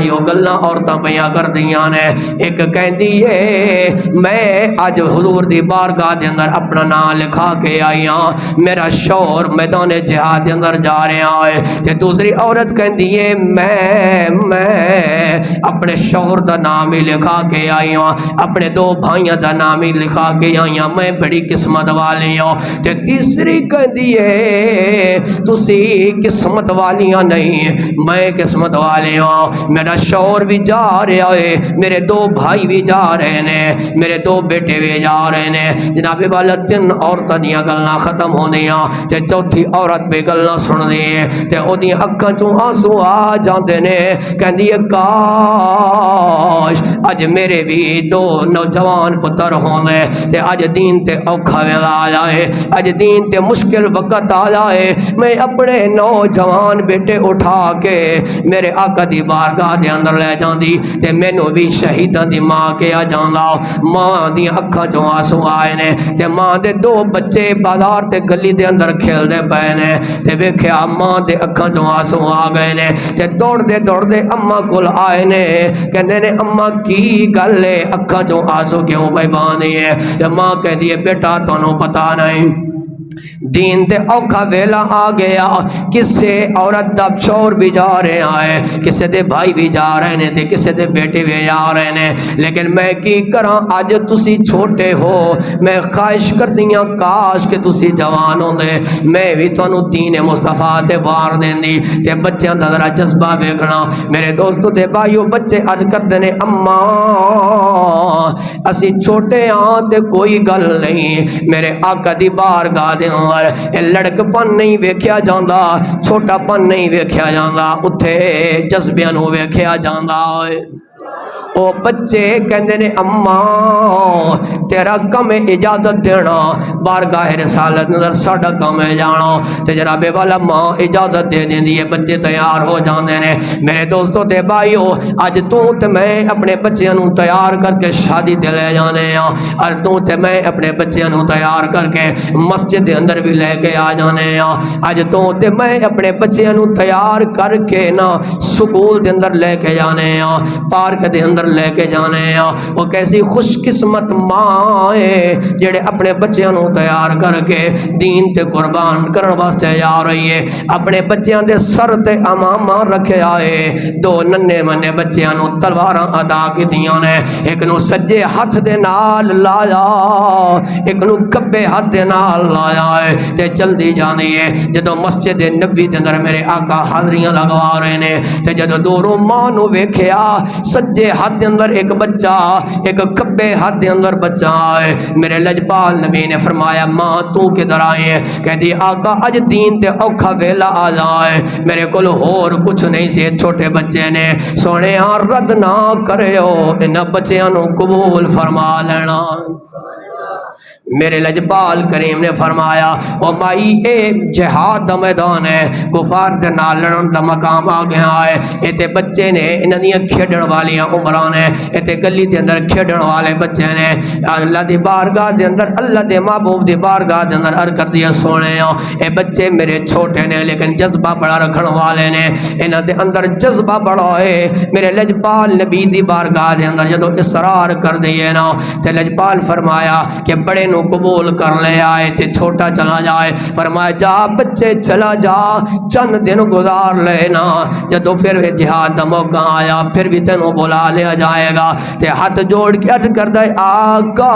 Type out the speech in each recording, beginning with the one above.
بھائیو گلاں عورتاں پیاں کر دیاں نے. ایک کہندی ہے میں اج حضور دی بارگاہ دے اندر اپنا نام لکھا کے آئی ہاں, میرا شوہر میدان جہاد دے اندر جا رہا ہے. تے دوسری عورت کہندی ہے میں اپنے شوہر دا نام ہی لکھا کے آئی ہاں, اپنے دو بھائیاں دا نام ہی لکھا کے آئی ہاں, میں بڑی قسمت والی ہوں. تے تیسری کہندی ہے تسی قسمت والیاں نہیں, میں قسمت والی ہوں. میرا شوہر بھی جا رہا ہے, میرے دو بھائی بھی جا رہے ہیں, میرے دو بیٹے بھی جا رہے ہیں. جناب والا تین عورتاں دیاں گلاں ختم ہوندیاں تے چوتھی عورت بھی گلاں سن دی تے اودیاں اکھاں چوں آنسو آ جاندے نے. کہندی ہے کاش اج میرے بھی دو نوجوان پتر ہوندے تے اج دین تے اوکھا ویلا آیا ہے, اج دین تے مشکل وقت آیا ہے, میں اپنے نوجوان بیٹے اٹھا کے میرے آقا دی بارگاہ دے اندر لے جاندی تے مینوں بھی شہیداں دی ماں کے آ جاندا. ماں دی اکھاں چوں آنسو آئے نے تے ماں دے دو بچے بازار تے گلی دے اندر کھیل دے پئے نے تے ویکھیا ماں دے اکھاں چوں آنسو آ گئے نے تے دوڑ دے اماں کول آئے نے. کہندے نے اماں کی گل ہے, اکھاں چوں آنسو کیوں پئی باندھی ہے؟ تے ماں کہندی ہے بیٹا تانوں پتہ نہیں دین تے اوکھا ویلا آ گیا, کسے عورت دا شوہر بھی جا رہا ہے, کسے دے بھائی بھی جا رہے نے تے کسے دے بیٹے بھی جا رہے نے, لیکن میں کی کراں اج تسی چھوٹے ہو, میں خواہش کردیاں کاش کہ تسی جوان ہوندے, میں بھی تانوں دین مصطفیٰ تے وار دیندی تے بچیاں دا ذرا جذبہ ویکھنا. میرے دوستو تے بھائیو بچے اج کردے نے اماں اسی چھوٹے ہاں تے کوئی گل نہیں, میرے آقا دی بارگاہ دے اندر لڑک پن نہیں ویکھیا جاندا, چھوٹا پن نہیں ویکھیا جاندا, اتھے جذبیاں نو ویکھیا جاندا ہے. او بچے کہندے نے اماں تیرا کم اجازت دینا, بارگاہ رسالت نظر ساڈا کم ہے جانا. تے جناب والا ماں اجازت دے دیندی ہے, بچے تیار ہو جاندے نے. میرے دوستو تے بھائیو اج تو تے میں اپنے بچیاں نو تیار کر کے شادی تے لے جانے ہاں, اور تو تے میں اپنے بچیاں نو تیار کر کے مسجد دے اندر بھی لے کے آ جانے ہاں. اج تو تے میں اپنے بچیاں نو تیار کر کے نا سکول دے اندر لے کے جانے ہاں, پارک دے اندر لے کے جانے ہاں. وہ کیسی خوش قسمت ماں ہے جڑے اپنے بچیاں نو تیار کر کے دین تے قربان کرن واسطے جا رہی ہے. اپنے بچیاں دے سر تے امامہ رکھے آئے, دو ننے منے بچیاں نو تلواراں عطا کیتیاں نے, ایک نو سجے ہاتھ دے نال لایا, ایک نو کبے ہاتھ دے نال لایا ہے تے جلدی جانی ہے. جدو مسجد نبی دے اندر میرے آقا حاضریاں لگوا رہے نے تے جدو دوروں ماں نو ویکھیا سجے ہاتھ دے اندر ایک بچہ, ایک کبے ہاتھ دے اندر بچہ ہے, میرے لجپال نبی نے فرمایا ماں تو کدھر آئے ہیں؟ کہتی آقا اج دین تے اوکھا ویلا آ جائے, میرے کول ہور کچھ نہیں سی. چھوٹے بچے نے سونے رد نہ کریو, انہاں بچیاں نو قبول فرما لینا. میرے لجپال کریم نے فرمایا او مائی اے جہاد دا میدان ہے, کفار دے نال لڑن دا مقام آ گیا ہے. ایتھے بچے نے, انہاں دیاں کھیڈن والیاں عمراں نے, ایتھے گلی دے اندر کھیڈن والے بچے نے. اللہ دی بارگاہ دے اندر, اللہ دے محبوب دی بارگاہ دے اندر عرض کر دیا سونے اے بچے میرے چھوٹے نے لیکن جذبہ بڑا رکھن والے نے, انہاں دے اندر جذبہ بڑا ہے. میرے لجپال نبی دی بارگاہ دے اندر جدو اصرار کر دیے نا تے لجپال فرمایا کہ بڑے نو قبول کر لے آئے تے چھوٹا چلا جائے. فرمایا جا بچے چلا جا, چند دن گزار لینا, جدو پھر جہاد دا موقع آیا پھر بھی تینوں بلا لیا جائے گا. تے ہاتھ جوڑ کے عرض کر دے آقا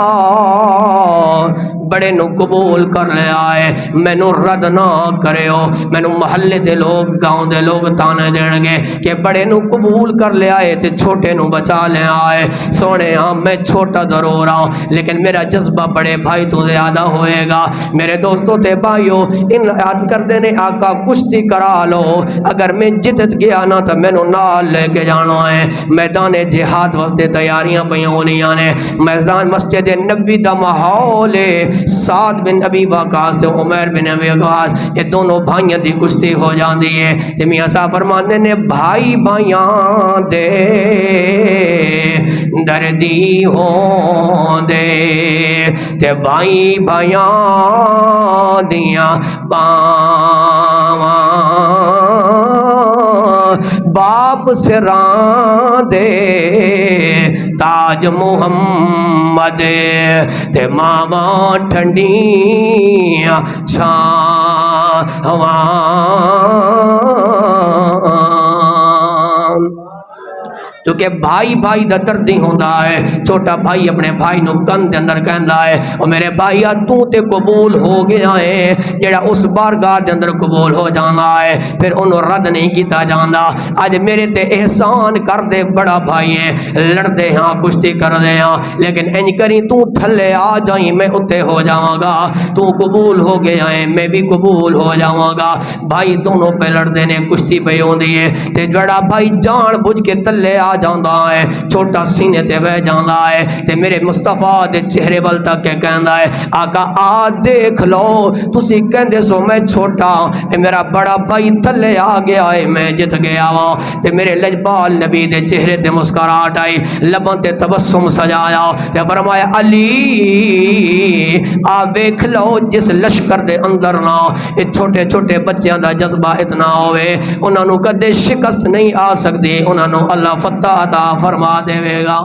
بڑے نو قبول کر لے آئے, مینو رد نہ کریو. مینو محلے دے لوگ, گاؤں دے لوگ تانے دین گے کہ بڑے نو قبول کر لے آئے تے چھوٹے نو بچا لے آئے. سونے ہاں میں چھوٹا ضرور ہوں لیکن میرا جذبہ بڑے بھائی تو زیادہ ہوئے گا. میرے دوستوں تے بھائیو ان یاد کر دینے آقا کشتی کرا لو, اگر میں جتت گیا نا تو مینو نال لے کے جانا ہے. میدان جہاد واسطے تیاریاں پہ ہونیاں نے, میدان مسجد نبی دا ماحول ہے. سعد بن ابی وقاص تے عمیر بن ابی وقاص یہ دونوں بھائیاں دی کشتی ہو جاندی ہے. تے میاں صاحب فرماندے نے بھائی بھائیاں دے دردی ہون دے تے بھائی بھائیاں دیاں باواں باپ سراں دے تاج محمد تے ماواں ٹھنڈیاں چھاواں کیونکہ بھائی بھائی دا دردی ہوندا ہے. چھوٹا بھائی اپنے بھائی نو کن دے اندر کہندا ہے او میرے بھائی تو تے قبول ہو گیا ہے. جڑا اس بارگاہ دے اندر قبول ہو جانا ہے پھر انہوں رد نہیں کیتا جاندا. اج میرے تے احسان کر دے بڑا بھائی ہے لڑ دے ہاں کشتی کر دے ہاں لیکن انج کری تو تھلے آ جائیں میں اتے ہو جاواں گا. تو قبول ہو گیا ہے میں بھی قبول ہو جاواں گا. بھائی دونوں پہ لڑ دے نے کشتی پہ ہوندی ہے تے جڑا بھائی جان بوجھ کے تلے آ جاندا ہے چھوٹا سینے تے بہ جاندا ہے تے میرے مصطفیٰ دے چہرے ول تک کے کہندا ہے آقا آ دیکھ لو تسی کہندے سو میں چھوٹا اے میرا بڑا بھائی تلے آ گیا ہے میں جت گیا ہاں. تے میرے لجپال نبی دے چہرے تے مسکراہٹ آئی لباں تے تبسم سجایا تے فرمایا علی آ دیکھ لو جس لشکر دے اندر نہ اے چھوٹے چھوٹے بچیاں دا جذبہ اتنا ہوئے انہاں نو کدے شکست نہیں آ سکدی. انہاں نو اللہ فتح عطا فرما دے گا.